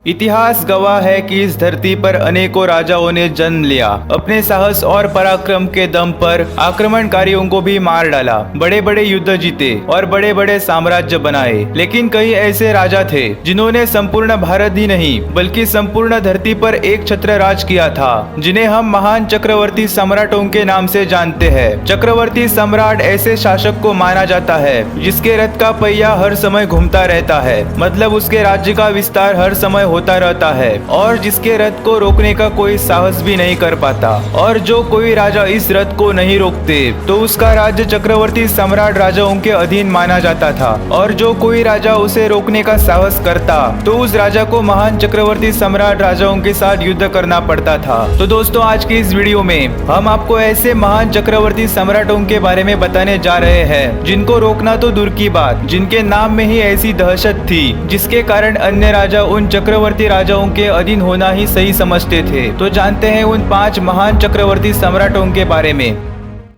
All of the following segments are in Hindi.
इतिहास गवाह है कि इस धरती पर अनेकों राजाओं ने जन्म लिया। अपने साहस और पराक्रम के दम पर आक्रमणकारियों को भी मार डाला, बड़े बड़े युद्ध जीते और बड़े बड़े साम्राज्य बनाए। लेकिन कई ऐसे राजा थे जिन्होंने संपूर्ण भारत ही नहीं बल्कि संपूर्ण धरती पर एक छत्र राज किया था, जिन्हें हम महान चक्रवर्ती सम्राटों के नाम से जानते हैं। चक्रवर्ती सम्राट ऐसे शासक को माना जाता है जिसके रथ का पहिया हर समय घूमता रहता है, मतलब उसके राज्य का विस्तार हर समय होता रहता है और जिसके रथ को रोकने का कोई साहस भी नहीं कर पाता। और जो कोई राजा इस रथ को नहीं रोकते तो उसका राज्य चक्रवर्ती सम्राट राजाओं के अधीन माना जाता था, और जो कोई राजा उसे रोकने का साहस करता तो उस राजा को महान चक्रवर्ती सम्राट राजाओं के साथ युद्ध करना पड़ता था। तो दोस्तों, आज की इस वीडियो में हम आपको ऐसे महान चक्रवर्ती सम्राटों के बारे में बताने जा रहे हैं जिनको रोकना तो दूर की बात, जिनके नाम में ही ऐसी दहशत थी जिसके कारण अन्य राजा उन चक्रवर्ती राजाओं के अधीन होना ही सही समझते थे। तो जानते हैं उन 5 महान चक्रवर्ती सम्राटों के बारे में।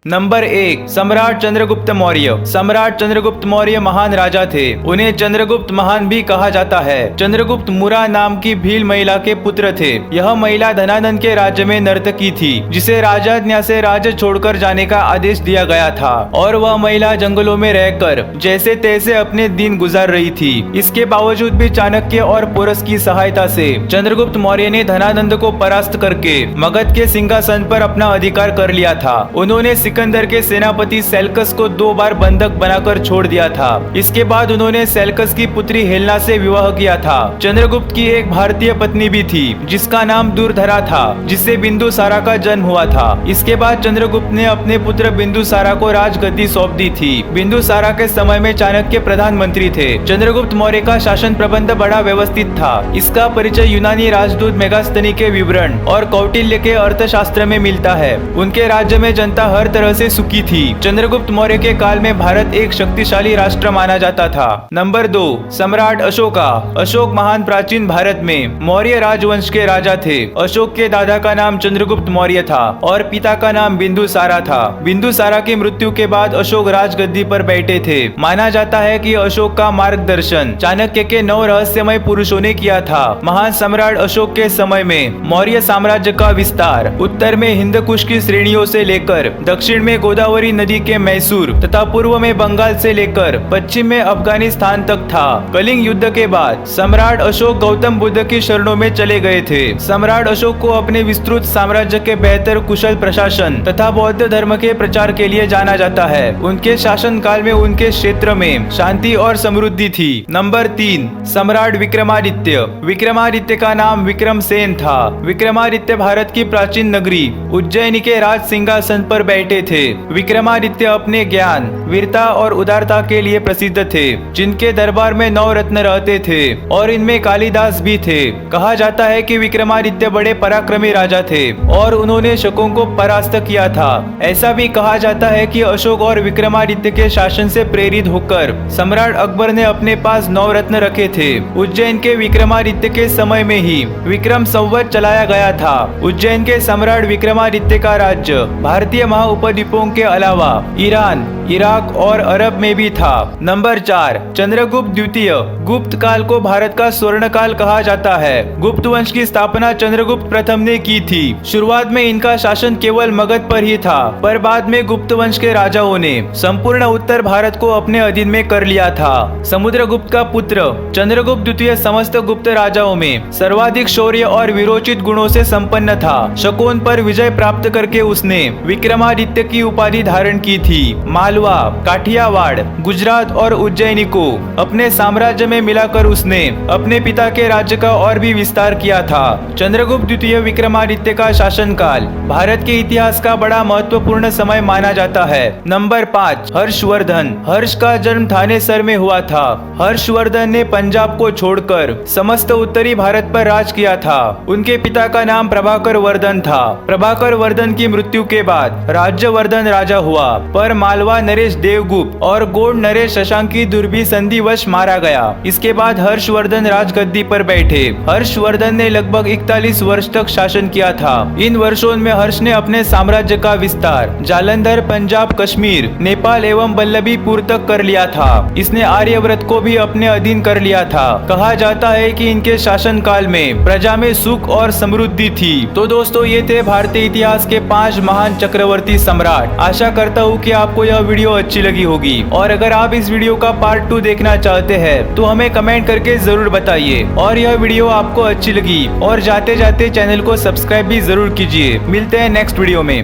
नंबर 1, सम्राट चंद्रगुप्त मौर्य। सम्राट चंद्रगुप्त मौर्य महान राजा थे। उन्हें चंद्रगुप्त महान भी कहा जाता है। चंद्रगुप्त मुरा नाम की भील महिला के पुत्र थे। यह महिला धनानंद के राज्य में नर्तकी थी, जिसे राजाज्ञा से राज्य छोड़कर जाने का आदेश दिया गया था, और वह महिला जंगलों में रहकर जैसे तैसे अपने दिन गुजार रही थी। इसके बावजूद भी चाणक्य और पोरस की सहायता से चंद्रगुप्त मौर्य ने धनानंद को परास्त करके मगध के सिंहासन पर अपना अधिकार कर लिया था। उन्होंने सिकंदर के सेनापति सेल्कस को 2 बार बंधक बनाकर छोड़ दिया था। इसके बाद उन्होंने सेल्कस की पुत्री हेलेना से विवाह किया था। चंद्रगुप्त की एक भारतीय पत्नी भी थी जिसका नाम दूरधरा था, जिससे बिंदुसारा का जन्म हुआ था। इसके बाद चंद्रगुप्त ने अपने पुत्र बिंदुसारा को राजगद्दी सौंप दी थी। बिंदुसारा के समय में चाणक्य प्रधानमंत्री थे। चंद्रगुप्त मौर्य का शासन प्रबंध बड़ा व्यवस्थित था। इसका परिचय यूनानी राजदूत मेगास्थनी के विवरण और कौटिल्य के अर्थशास्त्र में मिलता है। उनके राज्य में जनता हर तरह से सुखी थी। चंद्रगुप्त मौर्य के काल में भारत एक शक्तिशाली राष्ट्र माना जाता था। नंबर 2, सम्राट अशोका। अशोक महान प्राचीन भारत में मौर्य राजवंश के राजा थे। अशोक के दादा का नाम चंद्रगुप्त मौर्य था और पिता का नाम बिंदुसारा था। बिंदुसारा की मृत्यु के बाद अशोक राजगद्दी पर बैठे थे। माना जाता है कि अशोक का मार्गदर्शन चाणक्य के 9 रहस्यमय पुरुषों ने किया था। महान सम्राट अशोक के समय में मौर्य साम्राज्य का विस्तार उत्तर में हिंदकुश की श्रेणियों से लेकर दक्षिण में गोदावरी नदी के मैसूर तथा पूर्व में बंगाल से लेकर पश्चिम में अफगानिस्तान तक था। कलिंग युद्ध के बाद सम्राट अशोक गौतम बुद्ध की शरणों में चले गए थे। सम्राट अशोक को अपने विस्तृत साम्राज्य के बेहतर कुशल प्रशासन तथा बौद्ध धर्म के प्रचार के लिए जाना जाता है। उनके शासन काल में उनके क्षेत्र में शांति और समृद्धि थी। नंबर 3, सम्राट विक्रमादित्य। विक्रमादित्य का नाम विक्रम सेन था। विक्रमादित्य भारत की प्राचीन नगरी उज्जैन के राज सिंहासन पर बैठे थे। विक्रमादित्य अपने ज्ञान, वीरता और उदारता के लिए प्रसिद्ध थे, जिनके दरबार में 9 रत्न रहते थे और इनमें कालिदास भी थे। कहा जाता है कि विक्रमादित्य बड़े पराक्रमी राजा थे और उन्होंने शकों को परास्त किया था। ऐसा भी कहा जाता है कि अशोक और विक्रमादित्य के शासन से प्रेरित होकर सम्राट अकबर ने अपने पास 9 रत्न रखे थे। उज्जैन के विक्रमादित्य के समय में ही विक्रम संवत चलाया गया था। उज्जैन के सम्राट विक्रमादित्य का राज्य भारतीय उपद्वीपों के अलावा ईरान, इराक और अरब में भी था। नंबर 4, चंद्रगुप्त द्वितीय। गुप्त काल को भारत का स्वर्ण काल कहा जाता है। गुप्त वंश की स्थापना चंद्रगुप्त प्रथम ने की थी। शुरुआत में इनका शासन केवल मगध पर ही था, पर बाद में गुप्त वंश के राजाओं ने संपूर्ण उत्तर भारत को अपने अधीन में कर लिया था। समुद्रगुप्त का पुत्र चंद्रगुप्त द्वितीय समस्त गुप्त राजाओं में सर्वाधिक शौर्य और वीरोचित गुणों से संपन्न था। शकों पर विजय प्राप्त करके उसने विक्रमादित्य की उपाधि धारण की थी। मालवा, काठियावाड़, गुजरात और उज्जैनी को अपने साम्राज्य में मिलाकर उसने अपने पिता के राज्य का और भी विस्तार किया था। चंद्रगुप्त द्वितीय विक्रमादित्य का शासनकाल भारत के इतिहास का बड़ा महत्वपूर्ण समय माना जाता है। नंबर 5, हर्षवर्धन। हर्ष का जन्म थानेसर में हुआ था। हर्षवर्धन ने पंजाब को छोड़कर समस्त उत्तरी भारत पर राज किया था। उनके पिता का नाम प्रभाकर वर्धन था। प्रभाकर वर्धन की मृत्यु के बाद राज्य हर्षवर्धन राजा हुआ, पर मालवा नरेश देवगुप्त और गौड़ नरेश शशांकी दुर्भी संधिवश मारा गया। इसके बाद हर्षवर्धन राजगद्दी पर बैठे। हर्षवर्धन ने लगभग 41 वर्ष तक शासन किया था। इन वर्षों में हर्ष ने अपने साम्राज्य का विस्तार जालंधर, पंजाब, कश्मीर, नेपाल एवं बल्लभीपुर तक कर लिया था। इसने आर्यव्रत को भी अपने अधीन कर लिया था। कहा जाता है कि इनके शासन काल में प्रजा में सुख और समृद्धि थी। तो दोस्तों, ये थे भारतीय इतिहास के 5 महान चक्रवर्ती सम्राट। आशा करता हूँ कि आपको यह वीडियो अच्छी लगी होगी, और अगर आप इस वीडियो का पार्ट 2 देखना चाहते हैं तो हमें कमेंट करके जरूर बताइए। और यह वीडियो आपको अच्छी लगी और जाते जाते चैनल को सब्सक्राइब भी जरूर कीजिए। मिलते हैं नेक्स्ट वीडियो में।